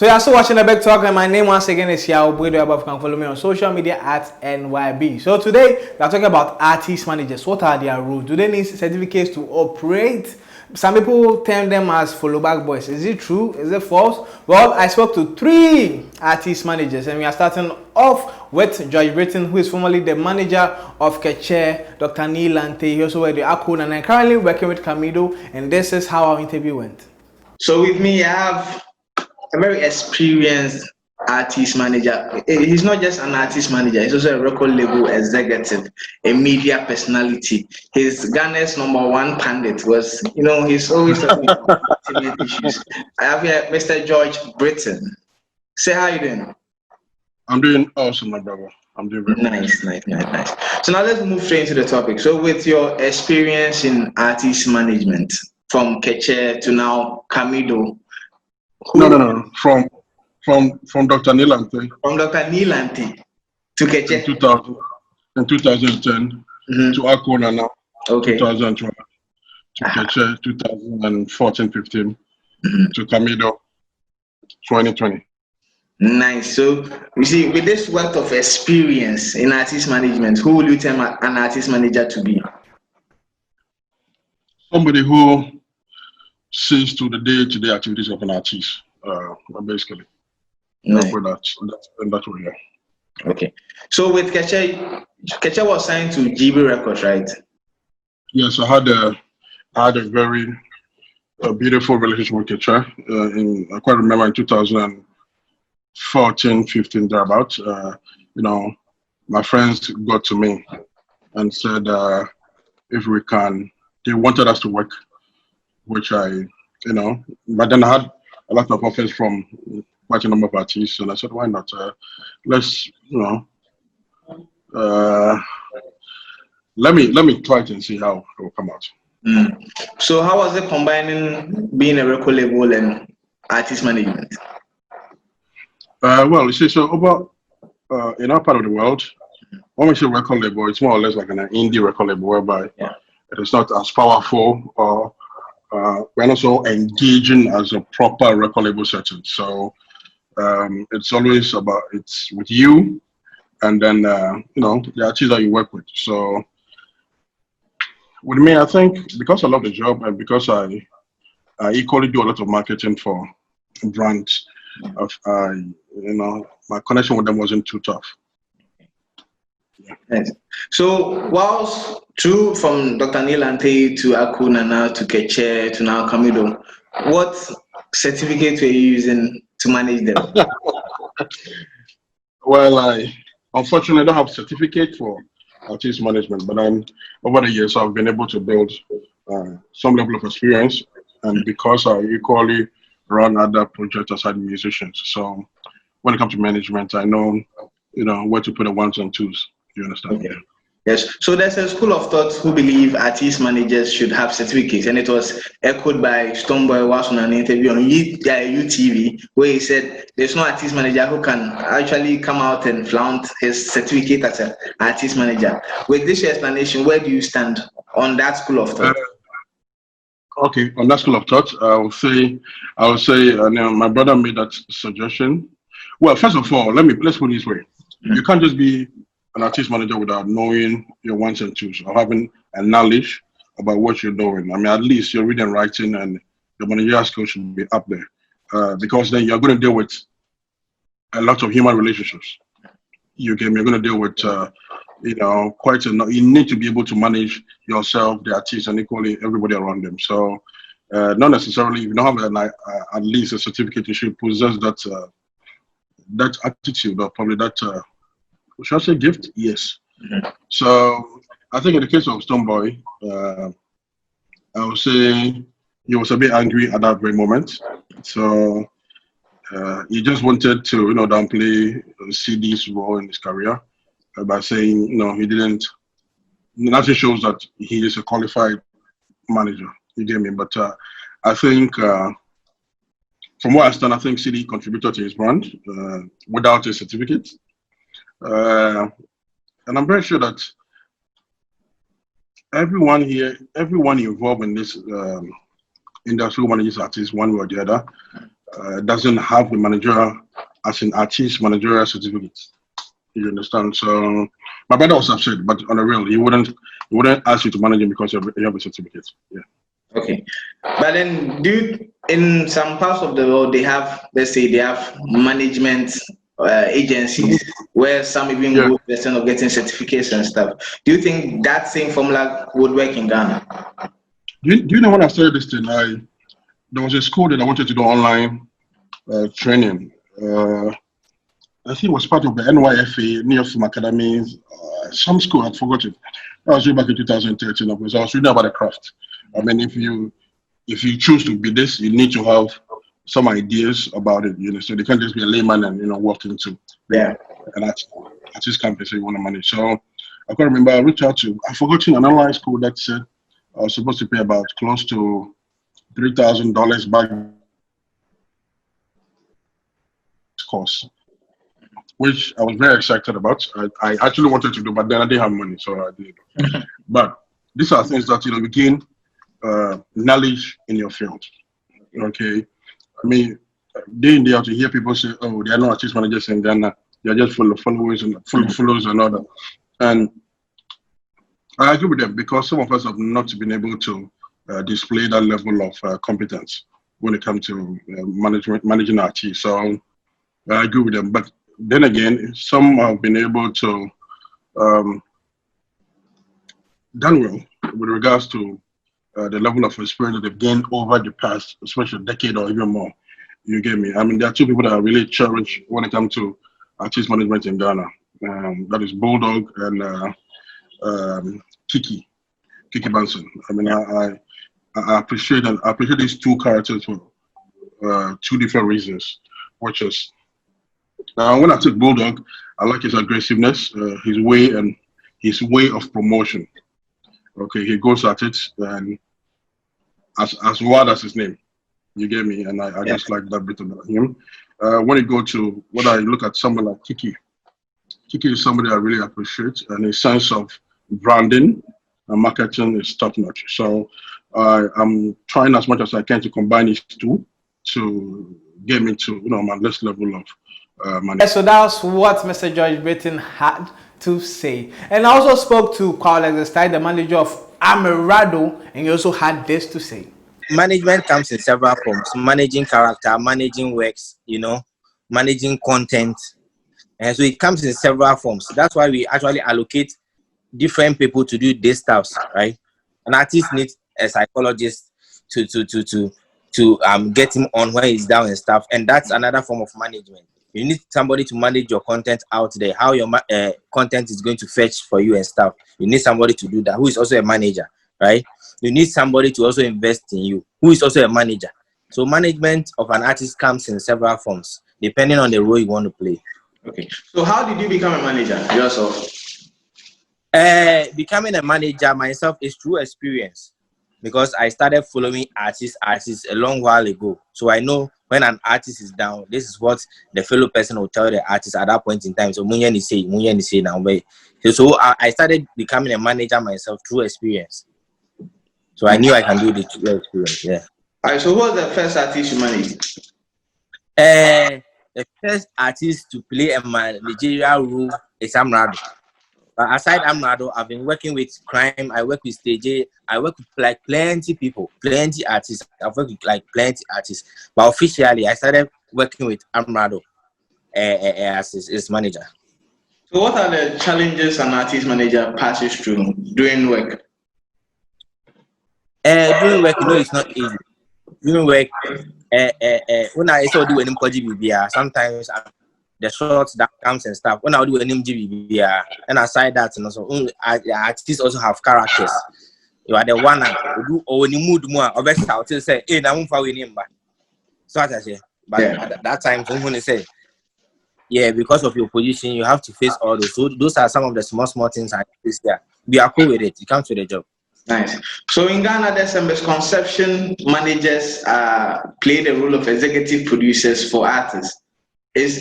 So you're still watching the Big Talk, and my name once again is Stonebwoy. You can follow me on social media at NYB. So today we are talking about artist managers. What are their roles? Do they need certificates to operate? Some people term them as follow back boys. Is it true? Is it false? Well, I spoke to 3 artist managers, and we are starting off with George Britton, who is formerly the manager of Keche, Dr. Neil Lante. He also worked with Akon, and I'm currently working with Camido, and this is how our interview went. So with me, I have a very experienced artist manager. He's not just an artist manager, he's also a record label executive, a media personality. His Ghana's #1 pundit was, he's always talking about issues. I have here Mr. George Britton. Say, how you doing? I'm doing awesome, my brother. I'm doing very nice. So now let's move straight into the topic. So with your experience in artist management, from Keche to now Camido. No. From Dr. Neil Lante. From Dr. Neil Lante to Keche. In 2010 to Akon now. Okay. 2012 to Keche 2014-15 to Camido 2020. Nice. So you see, with this wealth of experience in artist management, who will you tell an artist manager to be? Somebody who sees to the day-to-day activities of an artist, basically. Nice. That's what we are. Okay. So with Keche was signed to GB Records, right? Yes, I had a very beautiful relationship with Keche. I quite remember in 2014-15 thereabouts. My friends got to me and said if we can. They wanted us to work, which but then I had a lot of offers from quite a number of artists, and I said, why not? Let's, let me try it and see how it will come out. So how was it combining being a record label and artist management? Well, you see, so over in our part of the world, when we say record label, it's more or less like an indie record label whereby it is not as powerful or we're not so engaging as a proper record label setting. So it's always it's with you and then, the artists that you work with. So with me, I think because I love the job and because I equally do a lot of marketing for brands, my connection with them wasn't too tough. Yes. So whilst through from Dr. Neil Lante to Akon now to Keche to now Camido, what certificate were you using to manage them? Well, I unfortunately don't have a certificate for artist management, but over the years I've been able to build some level of experience, and because I equally run other projects aside musicians, so when it comes to management, I know where to put the ones and twos. You understand? Okay. Yes. So there's a school of thought who believe artist managers should have certificates, and it was echoed by Stonebwoy was on an interview on UTV where he said there's no artist manager who can actually come out and flaunt his certificate as an artist manager. With this explanation, where do you stand on that school of thought? Okay, on that school of thought, I would say, my brother made that suggestion. Well, first of all, let's put it this way: you can't just be an artist manager without knowing your ones and twos or having a knowledge about what you're doing. I mean, at least your reading and writing and your managerial skills should be up there, because then you're going to deal with a lot of human relationships. You're going to deal with, quite enough. You need to be able to manage yourself, the artists, and equally everybody around them. So, not necessarily, if you don't have at least a certificate, you should possess that attitude or probably that. Should I say gift? Yes. So I think in the case of Stonebwoy, I would say he was a bit angry at that very moment. So he just wanted to, downplay CD's role in his career by saying, he didn't. Nothing shows that he is a qualified manager. You get me? But I think, from what I understand, I think CD contributed to his brand without a certificate. And I'm very sure that everyone involved in this industry manages artists one way or the other. doesn't have the managerial as an artist managerial certificate. You understand? So my brother was upset, but on the real, he wouldn't ask you to manage him because you have a certificate. Yeah. Okay, but then in some parts of the world they have, let's say they have management agencies where some even go to the extent of getting certificates and stuff. Do you think that same formula would work in Ghana? Do you know when I started this thing? There was a school that I wanted to do online training. I think it was part of the NYFA, near Film Academy, some school, I'd forgotten. That was way back in 2013. I was reading about the craft. I mean, if you choose to be this, you need to have some ideas about it, so they can't just be a layman and, walk into an artist campus you want to manage. So I can't remember, I reached out to, I've forgotten an online school that said I was supposed to pay about close to $3,000 back course, which I was very excited about. I actually wanted to do, but then I didn't have money, so I did. But these are things that, you gain knowledge in your field. Okay. I mean, day in day out, you hear people say, oh, there are no artist managers in Ghana. They're just full of followers and all that. And I agree with them because some of us have not been able to display that level of competence when it comes to managing artists. So I agree with them. But then again, some have been able to done well with regards to the level of experience that they've gained over the past, especially decade or even more. You get me? I mean, there are two people that I really cherish when it comes to artist management in Ghana. That is Bulldog and Kiki Benson. I mean, I appreciate these two characters for two different reasons, which is when I took Bulldog, I like his aggressiveness, his way of promotion. Okay, he goes at it and as wild as his name. You get me? And I just like that bit about him. When I look at someone like Kiki is somebody I really appreciate, and his sense of branding and marketing is top notch. So I'm trying as much as I can to combine these two to get me to my next level of money. So that's what Mr. George Britton had to say. And I also spoke to Carl Alexander, the manager of Amerado, and he also had this to say. Management comes in several forms: managing character, managing works, managing content. And so it comes in several forms. That's why we actually allocate different people to do these stuffs, right? An artist needs a psychologist to get him on when he's down and stuff. And that's another form of management. You need somebody to manage your content out there, how your content is going to fetch for you and stuff. You need somebody to do that, who is also a manager, right? You need somebody to also invest in you, who is also a manager. So management of an artist comes in several forms, depending on the role you want to play. Okay. So how did you become a manager yourself? Becoming a manager myself is through experience, because I started following artists a long while ago. So I know when an artist is down, this is what the fellow person will tell the artist at that point in time. So Munyan is saying now. So I started becoming a manager myself through experience. So I knew I can do this through experience. Yeah. All right. So who was the first artist you managed? The first artist to play a managerial role is Amrado. But aside Amrado, I've been working with Crime. I work with Stage A. I work with plenty people, plenty artists. I've worked with plenty artists. But officially, I started working with Amrado as his manager. So what are the challenges an artist manager passes through doing work? Doing work, it's not easy. Doing work, when I saw do any BBR, sometimes the shots that comes and stuff. When I do any BBR, and aside that, artists also have characters. You are the one who do or when you mood more, or best out to say, "Hey, I'm for winning." So as I say, but at that time, someone say, "Yeah, because of your position, you have to face all those." So those are some of the small things I face there. We are cool with it. It comes to the job. Nice. So in Ghana, there's a misconception managers play the role of executive producers for artists. Is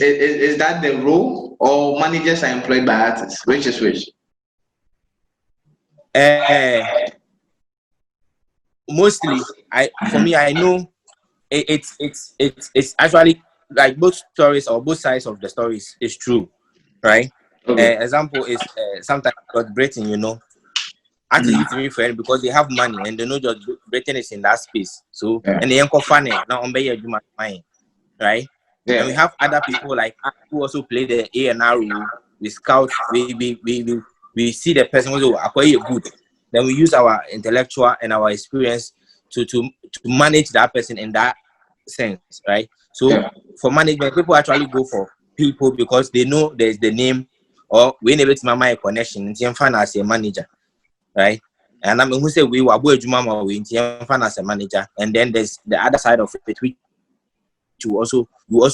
that the role, or managers are employed by artists? Which is which? Mostly, I know it's actually like both stories or both sides of the stories is true, right? Okay. Example is sometimes George Britain, you know, actually used to be friend because they have money and they know George Britain is in that space. So Yeah. and they ain't funny now on your mind, right? Yeah. And we have other people like us who also play the A&R role. We scout, we see the person who's acquire good. Then we use our intellectual and our experience to manage that person in that sense, right? So for management, people actually go for people because they know there's the name or we never to my connection in fan as a manager, right? And I mean, who say we were boy Jumama we in fan as a manager, and then there's the other side of it, which you also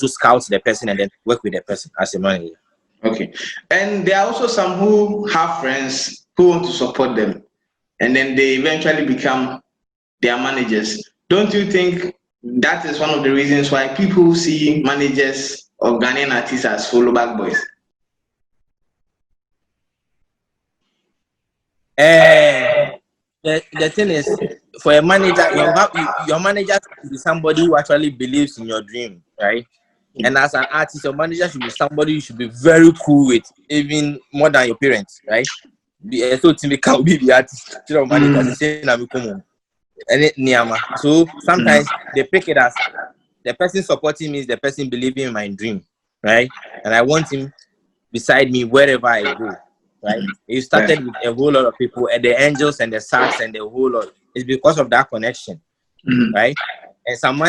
scout the person and then work with the person as a manager. Okay. And there are also some who have friends who want to support them, and then they eventually become their managers. Don't you think that is one of the reasons why people see managers of Ghanaian artists as follow back boys? The thing is, for a manager, your manager should be somebody who actually believes in your dream, right? And as an artist, your manager should be somebody you should be very cool with, even more than your parents, right? So Timmy can be the artist, you know, manager. So sometimes they pick it as the person supporting me is the person believing in my dream, right? And I want him beside me wherever I go, right? It started with a whole lot of people, and the angels and the sax and the whole lot. It's because of that connection, right? And some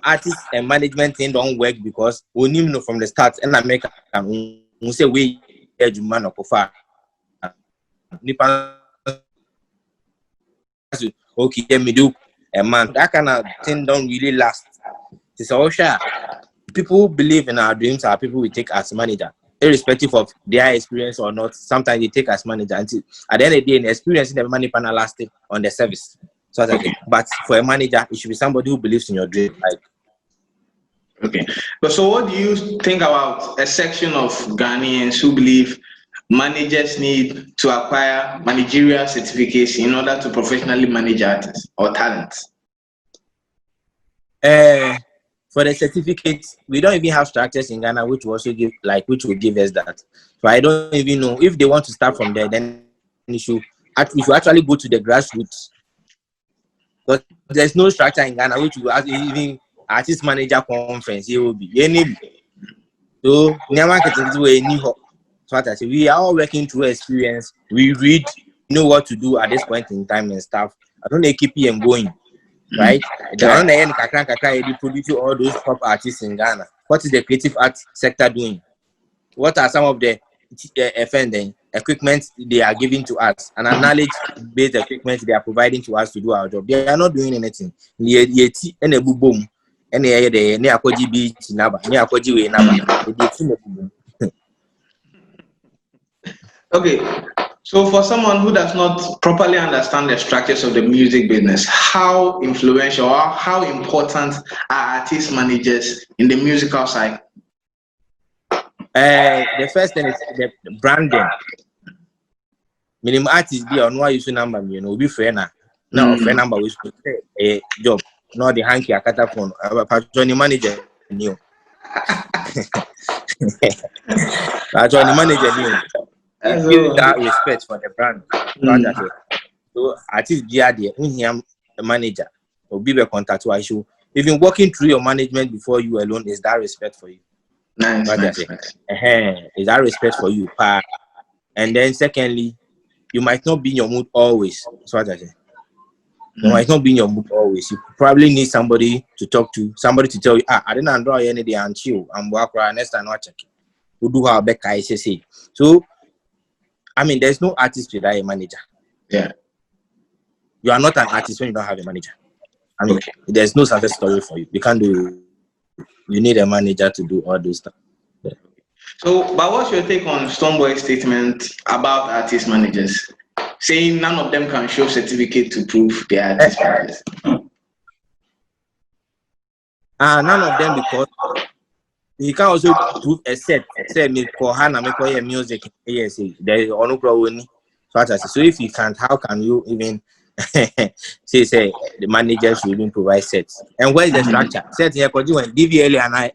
artists and management thing don't work because we know from the start. And I make we say we man of okay, let me do a man. That kind of thing don't really last. It's all sure. People who believe in our dreams are people we take as manager, irrespective of their experience or not. Sometimes they take as manager until at the end of the day, the experience in the money panel lasting on the service. So okay. But for a manager, it should be somebody who believes in your dream. Like, okay. But so what do you think about a section of Ghanaians who believe managers need to acquire managerial certificates in order to professionally manage artists or talents? For the certificates, we don't even have structures in Ghana which will also give which will give us that. So I don't even know if they want to start from there. Then you should actually go to the grassroots. But there's no structure in Ghana which will even artist manager conference. It will be any. So we are all working through experience. We read, know what to do at this point in time and stuff. I don't know keep and going, right? They produce all those top artists in Ghana. What is the creative art sector doing? What are some of the equipment they are giving to us and our knowledge-based equipment they are providing to us to do our job? They are not doing anything. Okay, so for someone who does not properly understand the structures of the music business, how influential or how important are artist managers in the musical side? The first thing is the branding. Minimum artist be on why you should number me, you know, be fair now. Now, fair number we should a job. Not the hanky a catapon. Johnny manager new. Johnny manager new. Give that respect for the brand. So artist be the manager or be the contact to issue. Even working through your management before you alone is that respect for you. Nice. Is that respect for you? And then secondly, you might not be in your mood always. That's what I say. You might not be in your mood always. You probably need somebody to talk to, somebody to tell you, I didn't draw any day and chill. I'm work right next time not check. We do our back I say. So I mean there's no artist without a manager. Yeah. You are not an artist when you don't have a manager. I mean there's no success story for you. You can't do. You need a manager to do all those stuff. Yeah. So, but what's your take on Stonebwoy's statement about artist managers, saying none of them can show certificate to prove they are artist managers? None of them because he can also prove a set. Say me for Hannah, me MuseCHIC. Yes, there is no problem. So if you can't, how can you even say the managers should even provide sets. And where is the structure? Set here could you DVLA and I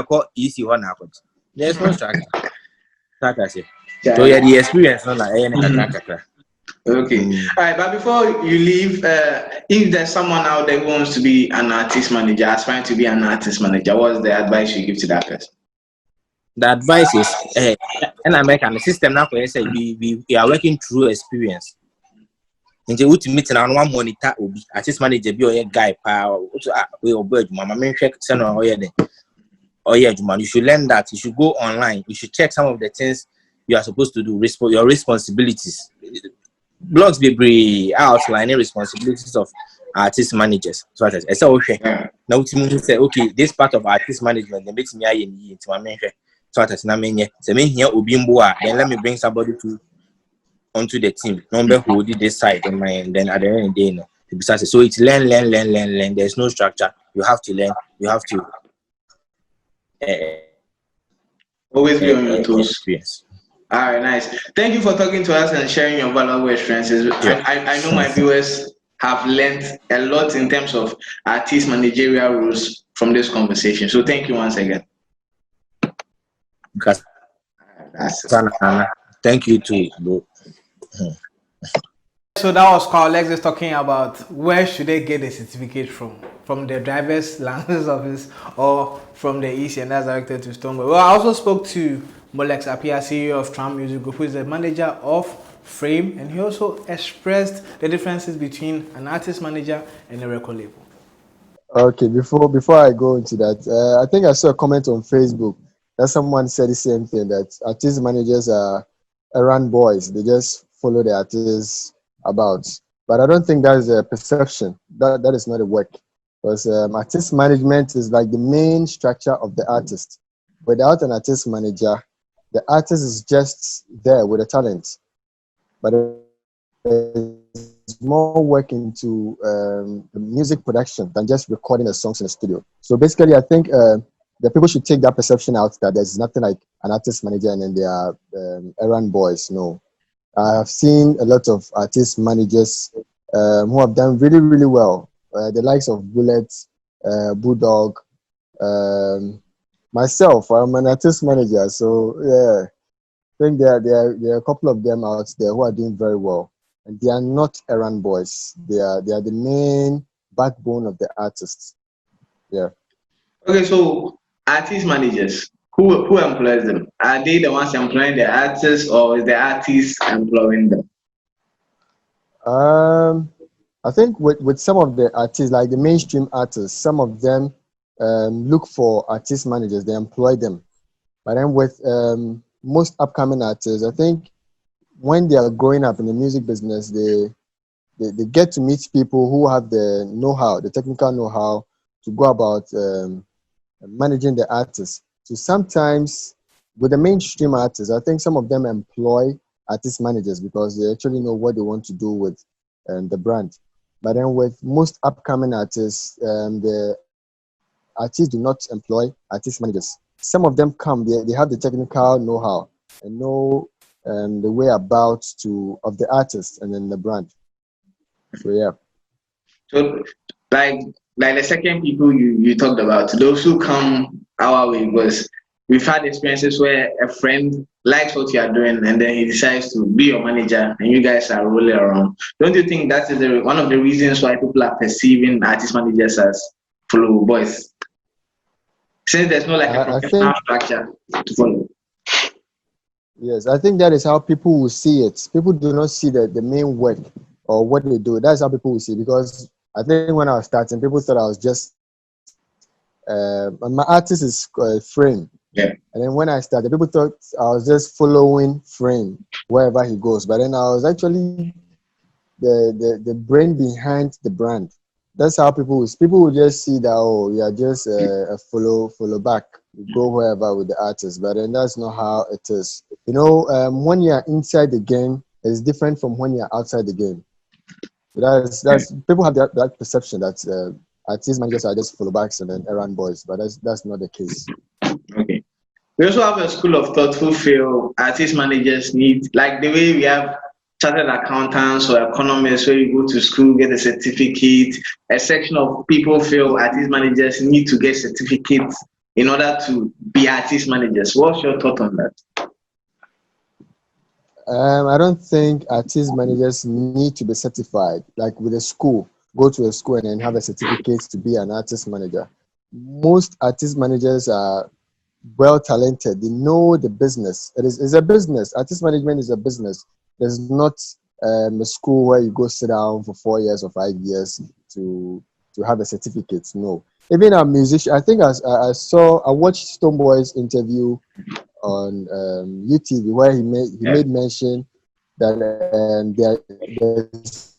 call easy one happen. There's no structure. So yeah, the experience on Okay. All right, but before you leave, if there's someone out there who wants to be an artist manager, aspiring to be an artist manager, what's the advice you give to that person? The advice is, and I make a system now for say we are working through experience. In the ultimate and one monitor will be artist manager be a guy power we obey mama men check send on you should learn that. You should go online. You should check some of the things you are supposed to do. Your responsibilities. Blogs be outlining responsibilities of artist managers. So I say okay. Now to say okay, this part of artist management makes me into my mention. So I say na menye. Say me here obimboa. Then let me bring somebody onto the team. Number who did this side and then at the end of the day, so it's learn. There's no structure. You have to learn. You have to always be on your toes. Experience. All right, nice. Thank you for talking to us and sharing your valuable experiences. Yeah. I know my viewers have learned a lot in terms of artist managerial rules from this conversation. So thank you once again. Thank you too, bro. So that was Carl Alexis talking about where should they get the certificate from the driver's license office or from the EC, and that's directed to Stonebwoy. Well, I also spoke to Molex Apia, CEO of Tram Music Group, who is the manager of Frame, and he also expressed the differences between an artist manager and a record label. Okay, before I go into that, I think I saw a comment on Facebook that someone said the same thing, that artist managers are errand boys. They just follow the artists about. But I don't think that is a perception. That is not a work. Because artist management is like the main structure of the artist. Without an artist manager, the artist is just there with a talent. But there's more work into the music production than just recording the songs in the studio. So basically, I think the people should take that perception out that there's nothing like an artist manager and then they are errand boys. No. I have seen a lot of artist managers who have done really, really well. The likes of Bullet, Bulldog, myself, I'm an artist manager. So yeah, I think there are a couple of them out there who are doing very well. And they are not errand boys. They are the main backbone of the artists. Yeah. Okay, so artist managers, who employs them? Are they the ones employing the artists, or is the artist employing them? I think with some of the artists, like the mainstream artists, some of them look for artist managers. They employ them. But then with most upcoming artists, I think when they are growing up in the music business, they get to meet people who have the know-how, the technical know-how to go about managing the artists. So sometimes with the mainstream artists, I think some of them employ artist managers because they actually know what they want to do with the brand. But then with most upcoming artists, the artists do not employ artist managers. Some of them come, they have the technical know-how and know the way about of the artist and then the brand. So yeah. So like the second people you talked about, those who come our way, because we've had experiences where a friend likes what you are doing and then he decides to be your manager and you guys are rolling around. Don't you think that is one of the reasons why people are perceiving artist managers as follow boys? Since there's no like a professional structure to follow. Yes, I think that is how people will see it. People do not see the main work or what they do. That's how people will see it, because I think when I was starting, people thought I was just my artist is Frame. Yeah. And then when I started, people thought I was just following Frame wherever he goes. But then I was actually the brain behind the brand. That's how people will just see that, oh, you are just a follow back. You go wherever with the artist. But then that's not how it is. You know, when you are inside the game, it's different from when you are outside the game. So that's people have that perception that artist managers are just follow backs and then errand boys, but that's not the case. Okay. We also have a school of thought who feel artist managers need, like the way we have chartered accountants or economists where you go to school, get a certificate. A section of people feel artist managers need to get certificates in order to be artist managers. What's your thought on that? I don't think artist managers need to be certified, like with a school, go to a school and then have a certificate to be an artist manager. Most artist managers are well talented. They know the business. It's a business. Artist management is a business. There's not a school where you go sit down for 4 years or 5 years to have a certificate. No. Even a musician, I think I watched Stonebwoy's interview on UTV where he made mention that there's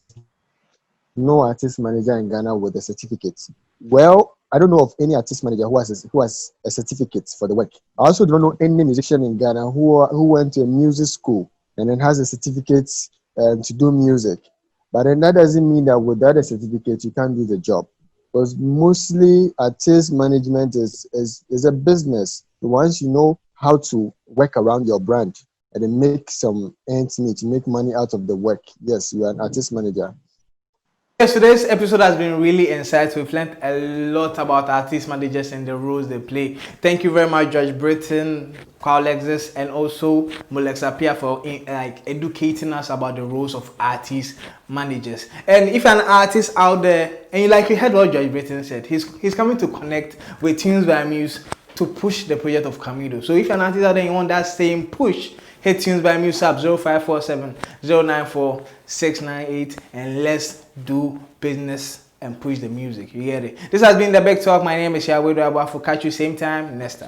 no artist manager in Ghana with a certificate. Well, I don't know of any artist manager who has a certificate for the work. I also don't know any musician in Ghana who went to a music school and then has a certificate to do music. But then that doesn't mean that without a certificate you can't do the job. Because mostly artist management is a business. Once you know how to work around your brand and then make some ends meet, make money out of the work, yes, you are an artist manager. Yes, today's episode has been really insightful. We've learned a lot about artist managers and the roles they play. Thank you very much, Judge Britton, Alexis, and also Mulexapia for educating us about the roles of artist managers. And if you're an artist out there and you heard what Judge Britton said, he's coming to connect with Tunes by Muse to push the project of Camido. So if you're an artist out there and you want that same push, hit Tunes by Muse up 0547 094 698 and let's do business and push the music. You get it? This has been the Big Talk. My name is Yahweh Duabafu. Catch you same time next time.